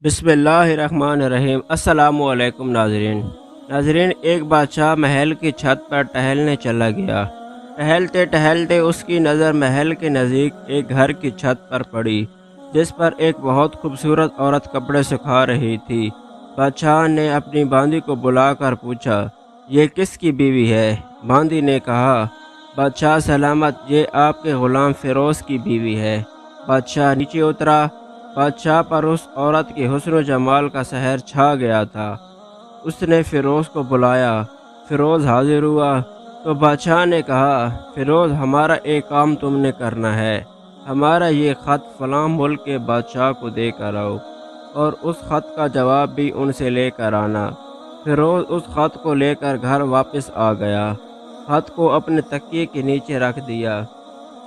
بسم اللہ الرحمن الرحیم۔ السلام علیکم ناظرین، ایک بادشاہ محل کی چھت پر ٹہلنے چلا گیا۔ ٹہلتے ٹہلتے اس کی نظر محل کے نزدیک ایک گھر کی چھت پر پڑی، جس پر ایک بہت خوبصورت عورت کپڑے سکھا رہی تھی۔ بادشاہ نے اپنی باندی کو بلا کر پوچھا، یہ کس کی بیوی ہے؟ باندی نے کہا، بادشاہ سلامت، یہ آپ کے غلام فیروز کی بیوی ہے۔ بادشاہ نیچے اترا۔ بادشاہ پر اس عورت کے حسن و جمال کا سحر چھا گیا تھا۔ اس نے فیروز کو بلایا۔ فیروز حاضر ہوا تو بادشاہ نے کہا، فیروز، ہمارا ایک کام تم نے کرنا ہے۔ ہمارا یہ خط فلاں ملک کے بادشاہ کو دے کر آؤ، اور اس خط کا جواب بھی ان سے لے کر آنا۔ فیروز اس خط کو لے کر گھر واپس آ گیا۔ خط کو اپنے تکیے کے نیچے رکھ دیا۔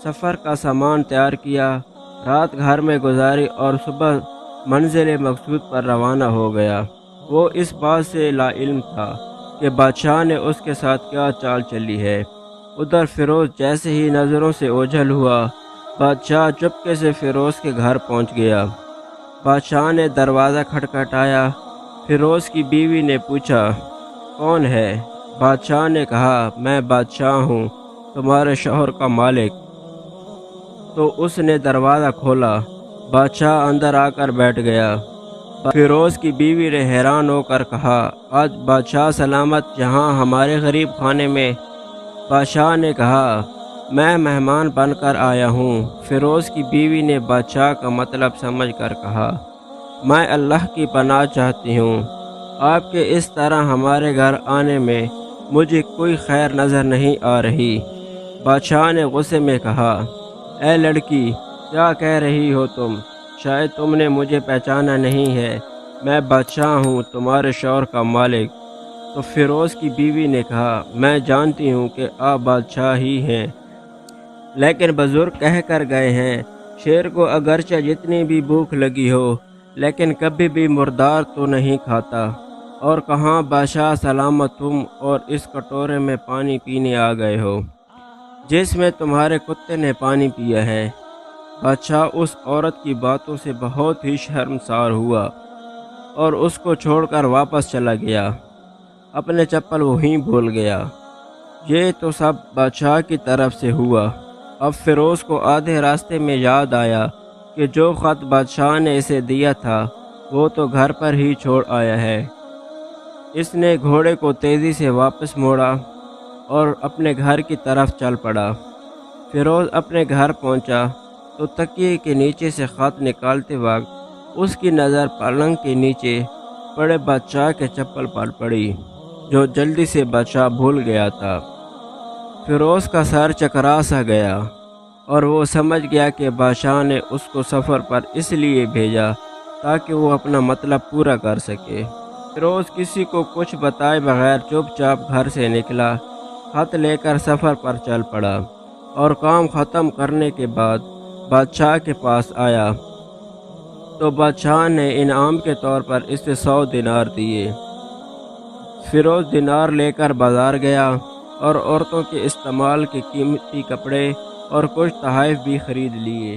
سفر کا سامان تیار کیا، رات گھر میں گزاری اور صبح منزل مقصود پر روانہ ہو گیا۔ وہ اس بات سے لا علم تھا کہ بادشاہ نے اس کے ساتھ کیا چال چلی ہے۔ ادھر فیروز جیسے ہی نظروں سے اوجھل ہوا، بادشاہ چپکے سے فیروز کے گھر پہنچ گیا۔ بادشاہ نے دروازہ کھٹکھٹایا۔ فیروز کی بیوی نے پوچھا، کون ہے؟ بادشاہ نے کہا، میں بادشاہ ہوں، تمہارے شوہر کا مالک۔ تو اس نے دروازہ کھولا۔ بادشاہ اندر آ کر بیٹھ گیا۔ فیروز کی بیوی نے حیران ہو کر کہا، آج بادشاہ سلامت یہاں ہمارے غریب خانے میں؟ بادشاہ نے کہا، میں مہمان بن کر آیا ہوں۔ فیروز کی بیوی نے بادشاہ کا مطلب سمجھ کر کہا، میں اللہ کی پناہ چاہتی ہوں، آپ کے اس طرح ہمارے گھر آنے میں مجھے کوئی خیر نظر نہیں آ رہی۔ بادشاہ نے غصے میں کہا، اے لڑکی، کیا کہہ رہی ہو تم؟ شاید تم نے مجھے پہچانا نہیں ہے، میں بادشاہ ہوں، تمہارے شوہر کا مالک۔ تو فیروز کی بیوی نے کہا، میں جانتی ہوں کہ آپ بادشاہ ہی ہیں، لیکن بزرگ کہہ کر گئے ہیں، شیر کو اگرچہ جتنی بھی بھوک لگی ہو لیکن کبھی بھی مردار تو نہیں کھاتا۔ اور کہاں بادشاہ سلامت تم اور اس کٹورے میں پانی پینے آ گئے ہو جس میں تمہارے کتے نے پانی پیا ہے۔ بادشاہ اس عورت کی باتوں سے بہت ہی شرمسار ہوا اور اس کو چھوڑ کر واپس چلا گیا۔ اپنے چپل وہیں بھول گیا۔ یہ تو سب بادشاہ کی طرف سے ہوا۔ اب فیروز کو آدھے راستے میں یاد آیا کہ جو خط بادشاہ نے اسے دیا تھا وہ تو گھر پر ہی چھوڑ آیا ہے۔ اس نے گھوڑے کو تیزی سے واپس موڑا اور اپنے گھر کی طرف چل پڑا۔ فیروز اپنے گھر پہنچا تو تکیے کے نیچے سے خط نکالتے وقت اس کی نظر پلنگ کے نیچے پڑے بادشاہ کے چپل پر پڑی، جو جلدی سے بادشاہ بھول گیا تھا۔ فیروز کا سر چکرا سا گیا اور وہ سمجھ گیا کہ بادشاہ نے اس کو سفر پر اس لیے بھیجا تاکہ وہ اپنا مطلب پورا کر سکے۔ فیروز کسی کو کچھ بتائے بغیر چپ چاپ گھر سے نکلا، خط لے کر سفر پر چل پڑا، اور کام ختم کرنے کے بعد بادشاہ کے پاس آیا تو بادشاہ نے انعام کے طور پر اسے 100 دینار دیے۔ فیروز دینار لے کر بازار گیا اور عورتوں کے استعمال کے قیمتی کپڑے اور کچھ تحائف بھی خرید لیے۔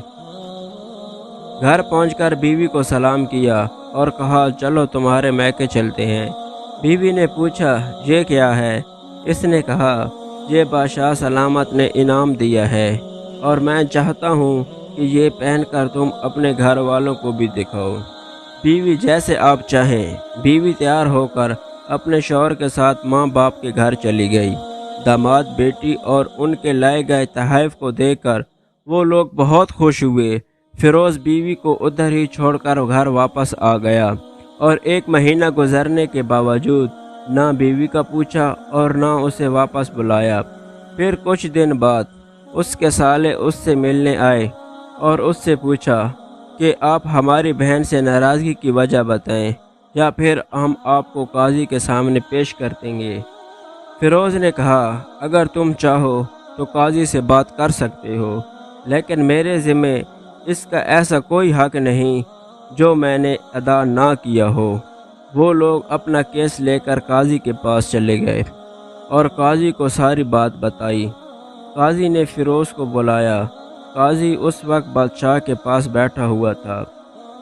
گھر پہنچ کر بیوی کو سلام کیا اور کہا، چلو تمہارے میکے چلتے ہیں۔ بیوی نے پوچھا، یہ کیا ہے؟ اس نے کہا، یہ بادشاہ سلامت نے انعام دیا ہے اور میں چاہتا ہوں کہ یہ پہن کر تم اپنے گھر والوں کو بھی دکھاؤ۔ بیوی، جیسے آپ چاہیں۔ بیوی تیار ہو کر اپنے شوہر کے ساتھ ماں باپ کے گھر چلی گئی۔ داماد، بیٹی اور ان کے لائے گئے تحائف کو دیکھ کر وہ لوگ بہت خوش ہوئے۔ فیروز بیوی کو ادھر ہی چھوڑ کر گھر واپس آ گیا اور 1 مہینہ گزرنے کے باوجود نہ بیوی کا پوچھا اور نہ اسے واپس بلایا۔ پھر کچھ دن بعد اس کے سالے اس سے ملنے آئے اور اس سے پوچھا کہ آپ ہماری بہن سے ناراضگی کی وجہ بتائیں یا پھر ہم آپ کو قاضی کے سامنے پیش کر دیں گے۔ فیروز نے کہا، اگر تم چاہو تو قاضی سے بات کر سکتے ہو، لیکن میرے ذمے اس کا ایسا کوئی حق نہیں جو میں نے ادا نہ کیا ہو۔ وہ لوگ اپنا کیس لے کر قاضی کے پاس چلے گئے اور قاضی کو ساری بات بتائی۔ قاضی نے فیروز کو بلایا۔ قاضی اس وقت بادشاہ کے پاس بیٹھا ہوا تھا۔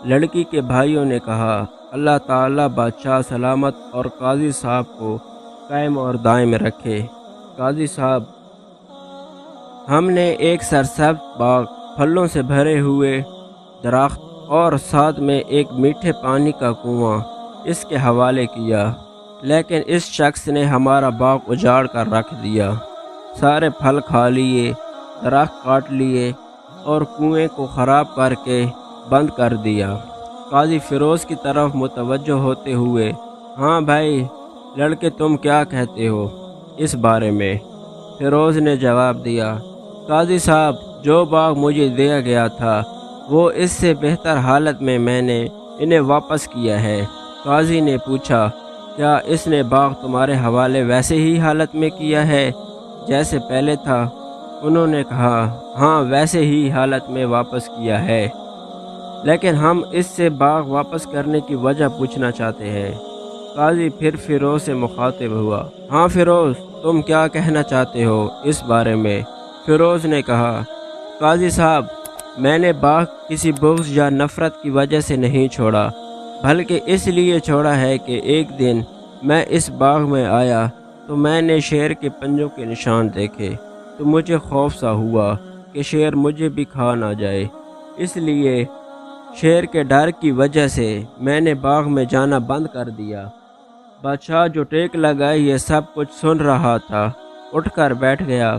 لڑکی کے بھائیوں نے کہا، اللہ تعالیٰ بادشاہ سلامت اور قاضی صاحب کو قائم اور دائم رکھے۔ قاضی صاحب، ہم نے ایک سرسبز باغ، پھلوں سے بھرے ہوئے درخت اور ساتھ میں ایک میٹھے پانی کا کنواں اس کے حوالے کیا، لیکن اس شخص نے ہمارا باغ اجاڑ کر رکھ دیا، سارے پھل کھا لیے، درخت کاٹ لیے اور کنویں کو خراب کر کے بند کر دیا۔ قاضی فیروز کی طرف متوجہ ہوتے ہوئے، ہاں بھائی لڑکے، تم کیا کہتے ہو اس بارے میں؟ فیروز نے جواب دیا، قاضی صاحب، جو باغ مجھے دیا گیا تھا وہ اس سے بہتر حالت میں نے انہیں واپس کیا ہے۔ قاضی نے پوچھا، کیا اس نے باغ تمہارے حوالے ویسے ہی حالت میں کیا ہے جیسے پہلے تھا؟ انہوں نے کہا، ہاں ویسے ہی حالت میں واپس کیا ہے، لیکن ہم اس سے باغ واپس کرنے کی وجہ پوچھنا چاہتے ہیں۔ قاضی پھر فیروز سے مخاطب ہوا، ہاں فیروز، تم کیا کہنا چاہتے ہو اس بارے میں؟ فیروز نے کہا، قاضی صاحب، میں نے باغ کسی بغض یا نفرت کی وجہ سے نہیں چھوڑا، بلکہ اس لیے چھوڑا ہے کہ ایک دن میں اس باغ میں آیا تو میں نے شیر کے پنجوں کے نشان دیکھے، تو مجھے خوف سا ہوا کہ شیر مجھے بھی کھا نہ جائے، اس لیے شیر کے ڈر کی وجہ سے میں نے باغ میں جانا بند کر دیا۔ بادشاہ جو ٹیک لگائے یہ سب کچھ سن رہا تھا، اٹھ کر بیٹھ گیا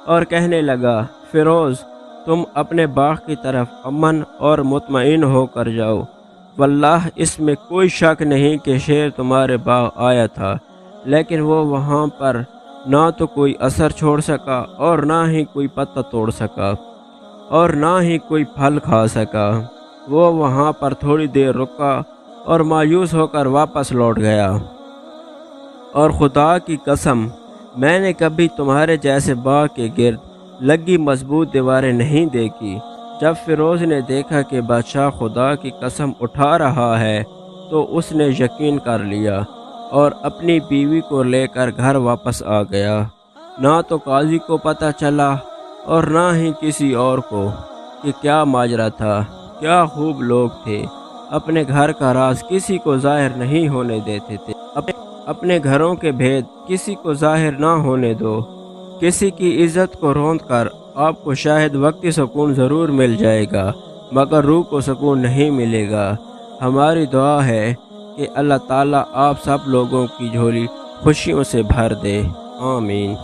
اور کہنے لگا، فیروز، تم اپنے باغ کی طرف امن اور مطمئن ہو کر جاؤ، واللہ اس میں کوئی شک نہیں کہ شیر تمہارے باغ آیا تھا، لیکن وہ وہاں پر نہ تو کوئی اثر چھوڑ سکا اور نہ ہی کوئی پتا توڑ سکا اور نہ ہی کوئی پھل کھا سکا۔ وہ وہاں پر تھوڑی دیر رکا اور مایوس ہو کر واپس لوٹ گیا، اور خدا کی قسم، میں نے کبھی تمہارے جیسے باغ کے گرد لگی مضبوط دیواریں نہیں دیکھی۔ جب فیروز نے دیکھا کہ بادشاہ خدا کی قسم اٹھا رہا ہے تو اس نے یقین کر لیا اور اپنی بیوی کو لے کر گھر واپس آ گیا۔ نہ تو قاضی کو پتہ چلا اور نہ ہی کسی اور کو کہ کیا ماجرا تھا۔ کیا خوب لوگ تھے، اپنے گھر کا راز کسی کو ظاہر نہیں ہونے دیتے تھے۔ اپنے گھروں کے بھید کسی کو ظاہر نہ ہونے دو۔ کسی کی عزت کو روند کر آپ کو شاید وقتی سکون ضرور مل جائے گا، مگر روح کو سکون نہیں ملے گا۔ ہماری دعا ہے کہ اللہ تعالیٰ آپ سب لوگوں کی جھولی خوشیوں سے بھر دے، آمین۔